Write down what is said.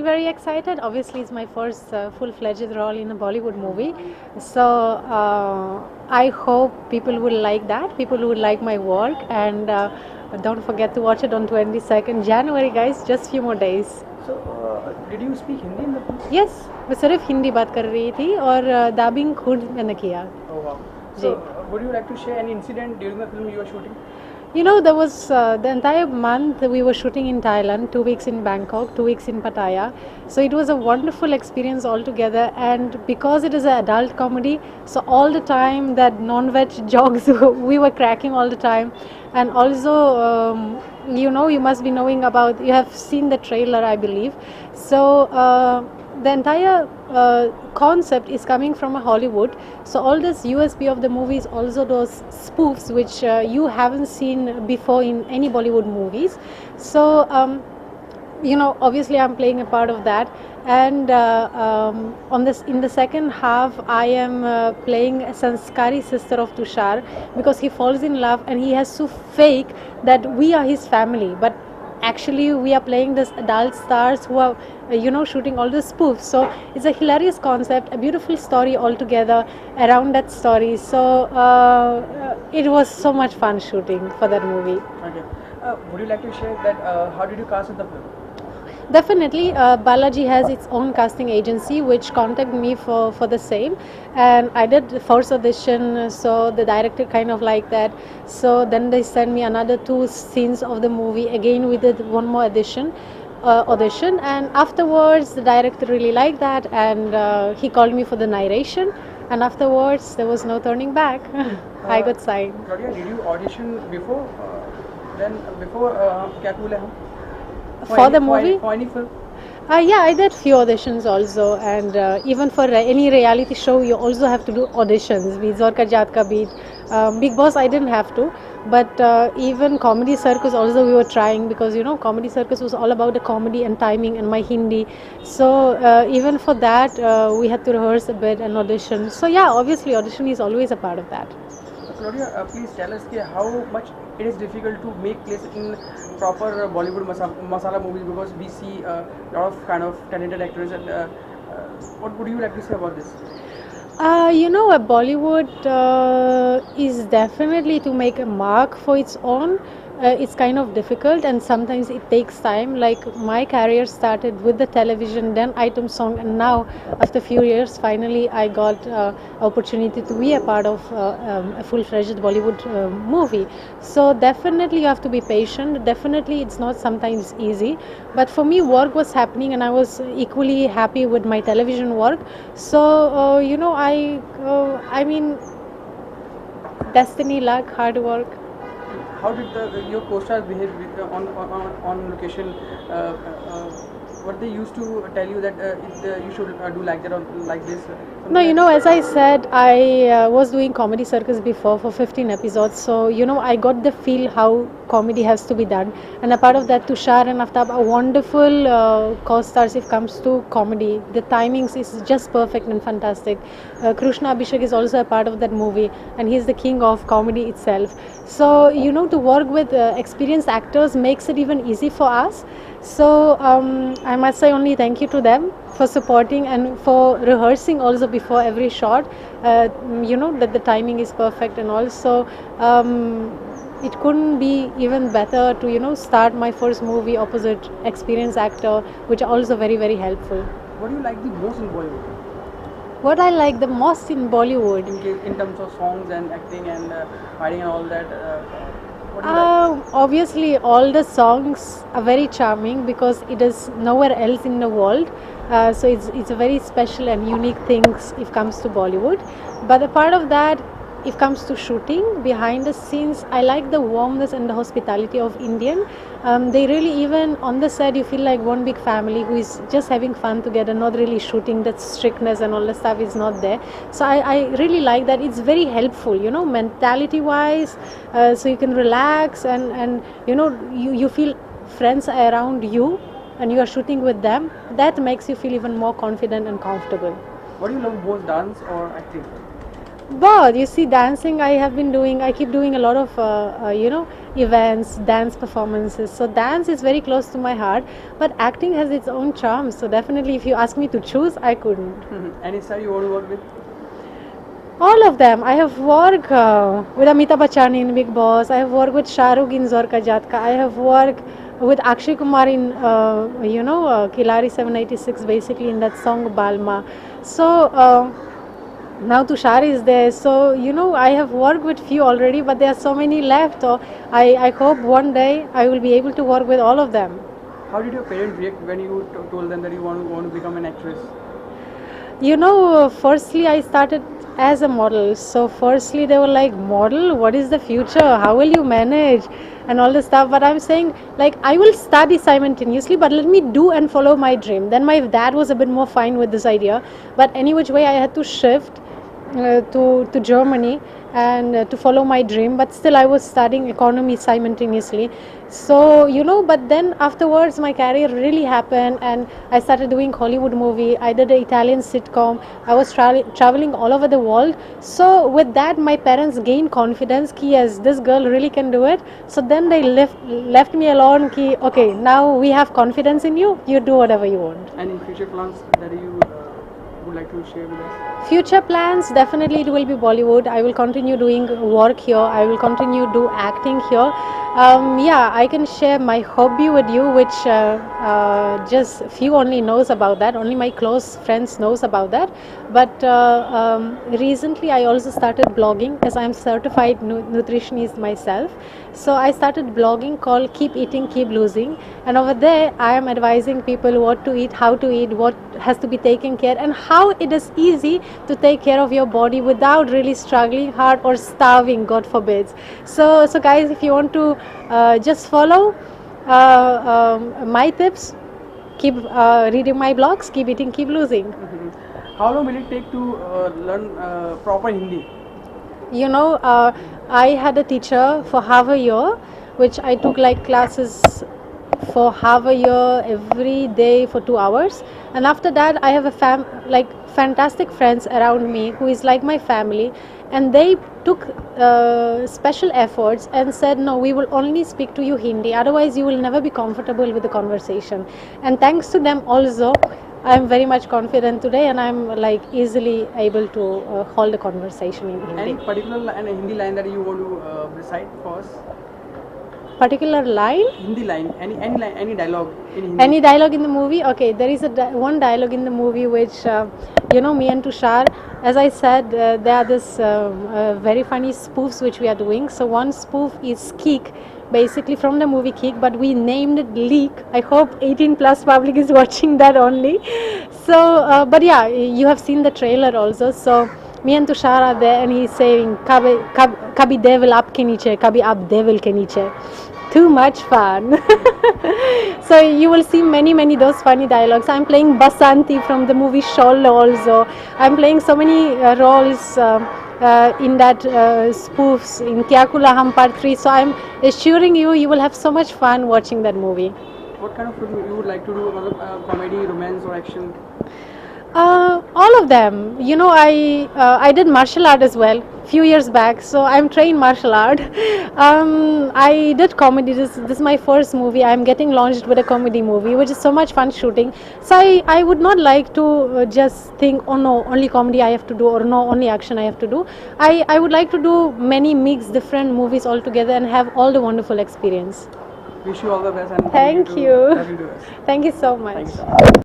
very excited. Obviously, it's my first full-fledged role in a Bollywood movie. So I hope people will like that. People will like my work, and don't forget to watch it on 22nd January, guys. Just few more days. So, did you speak Hindi in the film? Yes, मैं सिर्फ हिंदी बात कर रही थी और dubbing खुद मैंने किया. Oh wow. So, would you like to share any incident during the film you were shooting? You know, there was the entire month we were shooting in Thailand, 2 weeks in Bangkok, 2 weeks in Pattaya. So it was a wonderful experience altogether. And because it is an adult comedy, so all the time that non-veg jokes we were cracking all the time. And also, you know, you must be knowing about, you have seen the trailer, I believe. So the entire concept is coming from a Hollywood. So all this USP of the movie is also those spoofs which you haven't seen before in any Bollywood movies. So you know, obviously I'm playing a part of that, and in the second half I am playing a sanskari sister of Tushar, because he falls in love and he has to fake that we are his family, but actually we are playing this adult stars who are you know, shooting all the spoofs. So it's a hilarious concept, a beautiful story altogether around that story. So it was so much fun shooting for that movie. Okay. Would you like to share that how did you cast in the film? Definitely, Balaji has its own casting agency which contacted me for the same, and I did the first audition, so the director kind of liked that. So then they sent me another 2 scenes of the movie. Again, we did one more audition, and afterwards the director really liked that, and he called me for the narration, and afterwards there was no turning back. I got signed. Claudia, did you audition before? Before Kya Cool Hai Hum? For the movie? For any film? Yeah, I did few auditions also, and even for any reality show you also have to do auditions. Zor Ka Jaat Ka Beat, Big Boss I didn't have to, but even Comedy Circus also we were trying, because you know, Comedy Circus was all about the comedy and timing and my Hindi. So even for that we had to rehearse a bit and audition. So yeah, obviously audition is always a part of that. Claudia, please tell us how much it is difficult to make place in proper Bollywood masala movies, because we see a lot of kind of talented actors, and what would you like to say about this? You know, Bollywood is definitely to make a mark for its own. It's kind of difficult, and sometimes it takes time. Like my career started with the television, then item song, and now after few years finally I got opportunity to be a part of a full-fledged Bollywood movie. So definitely you have to be patient. Definitely it's not sometimes easy, but for me work was happening and I was equally happy with my television work. So you know, I mean, destiny, luck, hard work. How did your co-stars behave on location? What they used to tell you that you should do like that or like this? No, you know, as I said, I was doing Comedy Circus before for 15 episodes. So, you know, I got the feel how comedy has to be done. And a part of that, Tushar and Aftab are wonderful co-stars if comes to comedy. The timings is just perfect and fantastic. Krishna Abhishek is also a part of that movie, and he's the king of comedy itself. So, you know, to work with experienced actors makes it even easy for us. So I must say only thank you to them for supporting and for rehearsing also before every shot. You know, that the timing is perfect, and also it couldn't be even better to, you know, start my first movie opposite experienced actor, which are also very helpful. What do you like the most in Bollywood? What I like the most in Bollywood? In terms of songs and acting and writing and all that. What do you like? Obviously, all the songs are very charming because it is nowhere else in the world. So it's a very special and unique things if comes to Bollywood. But a part of that, if comes to shooting behind the scenes, I like the warmness and the hospitality of Indian. They really, even on the set, you feel like one big family who is just having fun together, not really shooting. That strictness and all the stuff is not there. So I really like that. It's very helpful, you know, mentality wise. So you can relax and you know, you feel friends are around you and you are shooting with them. That makes you feel even more confident and comfortable. What do you love most, dance or acting? But you see, dancing I have been doing. I keep doing a lot of events, dance performances. So dance is very close to my heart. But acting has its own charm. So definitely, if you ask me to choose, I couldn't. Any star you want to work with? All of them. I have worked with Amitabh Bachchan in Big Boss. I have worked with Shah Rukh in Zorka Jatka. I have worked with Akshay Kumar in Kilari 786, basically in that song Balma. So now Tushar is there. So I have worked with few already, but there are so many left. So I hope one day I will be able to work with all of them. How did your parents react when you told them that you want to become an actress? Firstly, I started as a model. So, firstly, they were like, model, what is the future? How will you manage? And all this stuff. But I'm saying, like, I will study simultaneously, but let me do and follow my dream. Then my dad was a bit more fine with this idea. But any which way, I had to shift to Germany and to follow my dream. But still, I was studying economy simultaneously. So but then afterwards, my career really happened, and I started doing Hollywood movie. I did an Italian sitcom. I was traveling all over the world. So with that, my parents gained confidence. Ki yes, this girl really can do it. So then they left me alone. Ki okay, now we have confidence in you. You do whatever you want. Any future plans that you would like to share with us? Future plans, definitely it will be Bollywood. I will continue doing work here. I will continue do acting here. Yeah, I can share my hobby with you, which just few only knows about that. Only my close friends knows about that. But recently, I also started blogging, as I'm certified nutritionist myself. So I started blogging called Keep Eating, Keep Losing, and over there I am advising people what to eat, how to eat, what has to be taken care, and how it is easy to take care of your body without really struggling hard or starving, God forbids. So guys, if you want to just follow my tips, keep reading my blogs, keep eating, keep losing. How long will it take to learn proper Hindi? I had a teacher for half a year, which I took like classes for half a year every day for 2 hours. And after that, I have fantastic friends around me who is like my family, and they took special efforts and said, no, we will only speak to you Hindi, otherwise you will never be comfortable with the conversation. And thanks to them also, I'm very much confident today, and I'm like easily able to hold a conversation in Hindi. Any particular Hindi line that you want to recite for us? Particular line? Hindi line, any line, any dialogue in Hindi. Any dialogue in the movie? Okay, there is one dialogue in the movie which, me and Tushar, as I said, there are this very funny spoofs which we are doing. So one spoof is Keek, basically from the movie Keek, but we named it Leak. I hope 18 plus public is watching that only. So, but yeah, you have seen the trailer also. So me and Tushar are there, and he's saying, "Kabhi devil aapke niche, kabhi aap devil ke niche." Too much fun. So you will see many those funny dialogues. I'm playing Basanti from the movie Sholle also. I'm playing so many roles in that spoofs in Kya Kula Hum Part 3. So I'm assuring you will have so much fun watching that movie. What kind of film you would like to do? Comedy, romance, or action? All of them. I did martial art as well few years back, so I'm trained martial art. I did comedy. This is my first movie. I'm getting launched with a comedy movie, which is so much fun shooting. So I would not like to just think, oh no, only comedy I have to do, or no, only action I have to do. I would like to do many mixed different movies all together and have all the wonderful experience. Wish you all the best, and Thank you. Having to us. Thank you so much. Thanks.